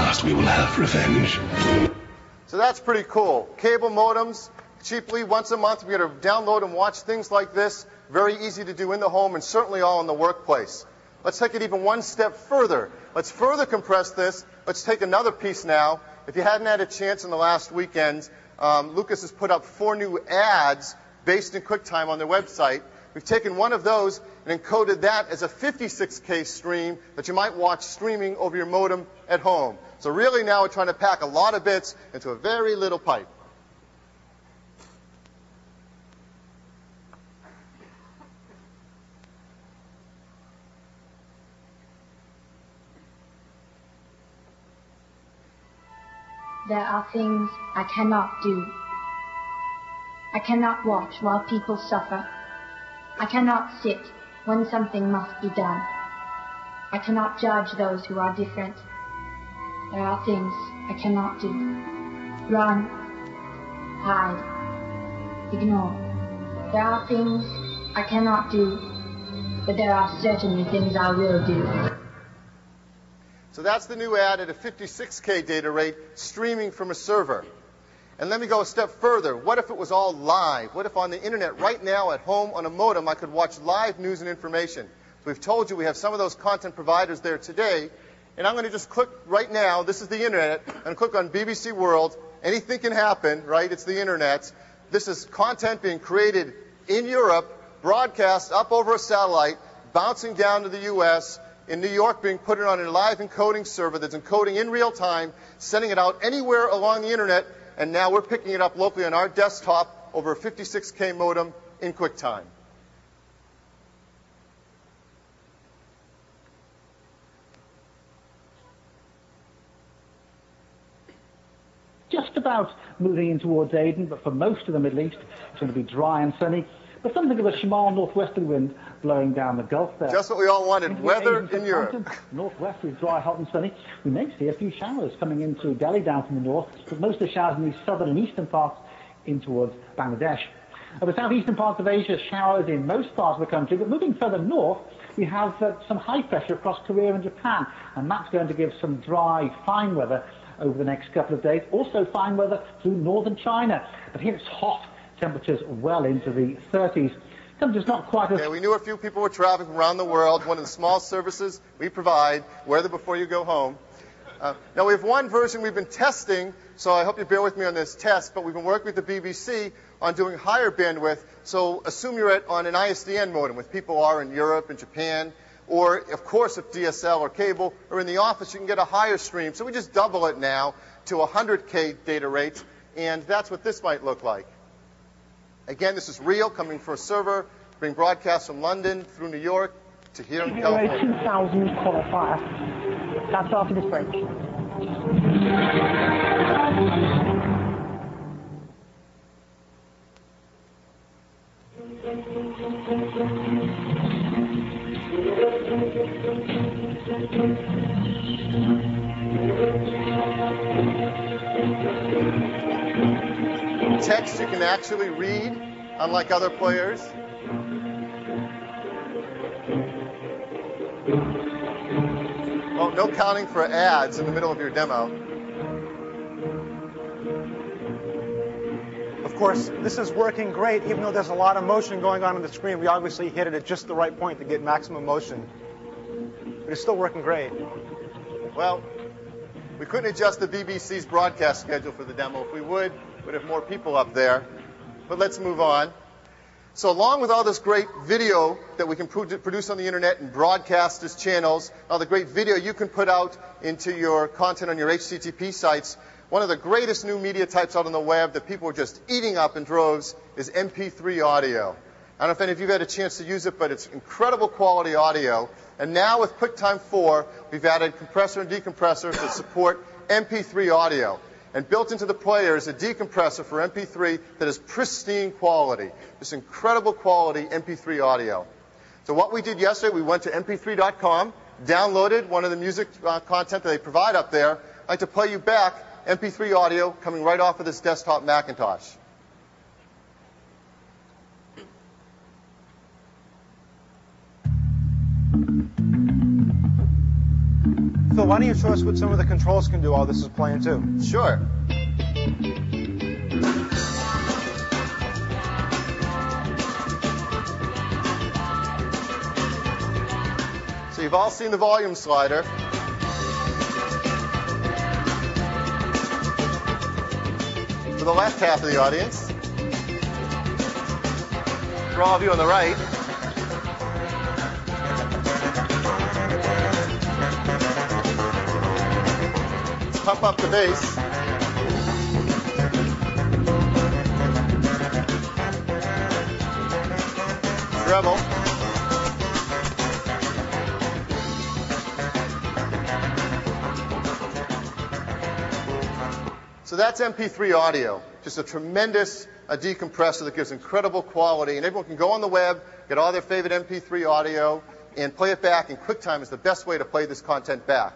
last we will have revenge. So that's pretty cool. Cable modems, cheaply, once a month, we're going to download and watch things like this. Very easy to do in the home and certainly all in the workplace. Let's take it even one step further. Let's further compress this. Let's take another piece now. If you hadn't had a chance in the last weekend, Lucas has put up 4 new ads based in QuickTime on their website. We've taken one of those and encoded that as a 56K stream that you might watch streaming over your modem at home. So really now we're trying to pack a lot of bits into a very little pipe. There are things I cannot do. I cannot watch while people suffer. I cannot sit when something must be done. I cannot judge those who are different. There are things I cannot do. Run, hide, ignore. There are things I cannot do, but there are certainly things I will do. So that's the new ad at a 56K data rate, streaming from a server. And let me go a step further. What if it was all live? What if on the internet right now at home on a modem I could watch live news and information? So we've told you we have some of those content providers there today. And I'm going to just click right now. This is the internet. I'm going to click on BBC World. Anything can happen, right? It's the internet. This is content being created in Europe, broadcast up over a satellite, bouncing down to the U.S., in New York being put on a live encoding server that's encoding in real time, sending it out anywhere along the internet, and now we're picking it up locally on our desktop over a 56K modem in QuickTime. Just about moving in towards Aden, but for most of the Middle East, it's going to be dry and sunny. But something of a Shamal northwesterly wind blowing down the Gulf there. Just what we all wanted, weather in Europe. Northwest is dry, hot and sunny. We may see a few showers coming into Delhi down from the north, but most of the showers in the southern and eastern parts in towards Bangladesh. Over the southeastern parts of Asia, showers in most parts of the country, but moving further north, we have some high pressure across Korea and Japan, and that's going to give some dry, fine weather over the next couple of days. Also fine weather through northern China, but here it's hot. Temperatures well into the 30s. Temperatures not quite as... Okay, we knew a few people were traveling around the world. One of the small services we provide, weather before you go home. Now, we have one version we've been testing, so I hope you bear with me on this test, but we've been working with the BBC on doing higher bandwidth. So assume you're on an ISDN modem, with people are in Europe and Japan, or, of course, if DSL or cable, or in the office, you can get a higher stream. So we just double it now to 100K data rates, and that's what this might look like. Again, this is real, coming from a server, being broadcast from London through New York to here in California. 2000 qualifier. That's after this break. Text you can actually read, unlike other players. Oh, no counting for ads in the middle of your demo. Of course, this is working great, even though there's a lot of motion going on the screen. We obviously hit it at just the right point to get maximum motion. But it's still working great. Well, we couldn't adjust the BBC's broadcast schedule for the demo. If we would, we'd have more people up there. But let's move on. So along with all this great video that we can produce on the internet and broadcast as channels, all the great video you can put out into your content on your HTTP sites, one of the greatest new media types out on the web that people are just eating up in droves is MP3 audio. I don't know if any of you have had a chance to use it, but it's incredible quality audio. And now with QuickTime 4, we've added compressor and decompressor to support MP3 audio. And built into the player is a decompressor for MP3 that is pristine quality. This incredible quality MP3 audio. So what we did yesterday, we went to mp3.com, downloaded one of the music content that they provide up there. I'd like to play you back MP3 audio coming right off of this desktop Macintosh. Phil, why don't you show us what some of the controls can do while this is playing too? Sure. So you've all seen the volume slider. For the left half of the audience, for all of you on the right, let's pump up the bass. Treble. So that's MP3 audio, just a tremendous decompressor that gives incredible quality, and everyone can go on the web, get all their favorite MP3 audio, and play it back, and QuickTime is the best way to play this content back.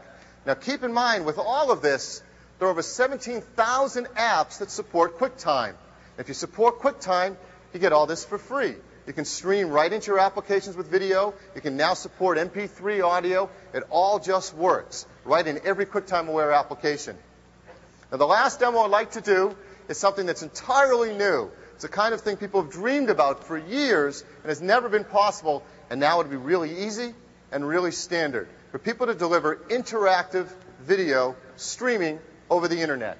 Now keep in mind, with all of this, there are over 17,000 apps that support QuickTime. If you support QuickTime, you get all this for free. You can stream right into your applications with video. You can now support MP3 audio. It all just works right in every QuickTime-aware application. Now, the last demo I'd like to do is something that's entirely new. It's the kind of thing people have dreamed about for years and has never been possible, and now it would be really easy and really standard for people to deliver interactive video streaming over the internet.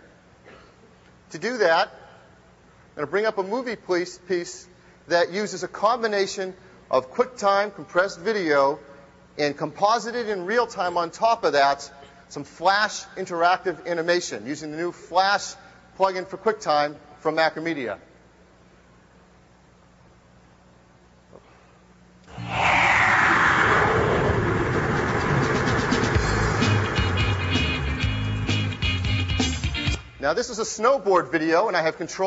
To do that, I'm going to bring up a movie piece that uses a combination of QuickTime compressed video and composited in real time on top of that some Flash interactive animation using the new Flash plugin for QuickTime from Macromedia. Now this is a snowboard video, and I have control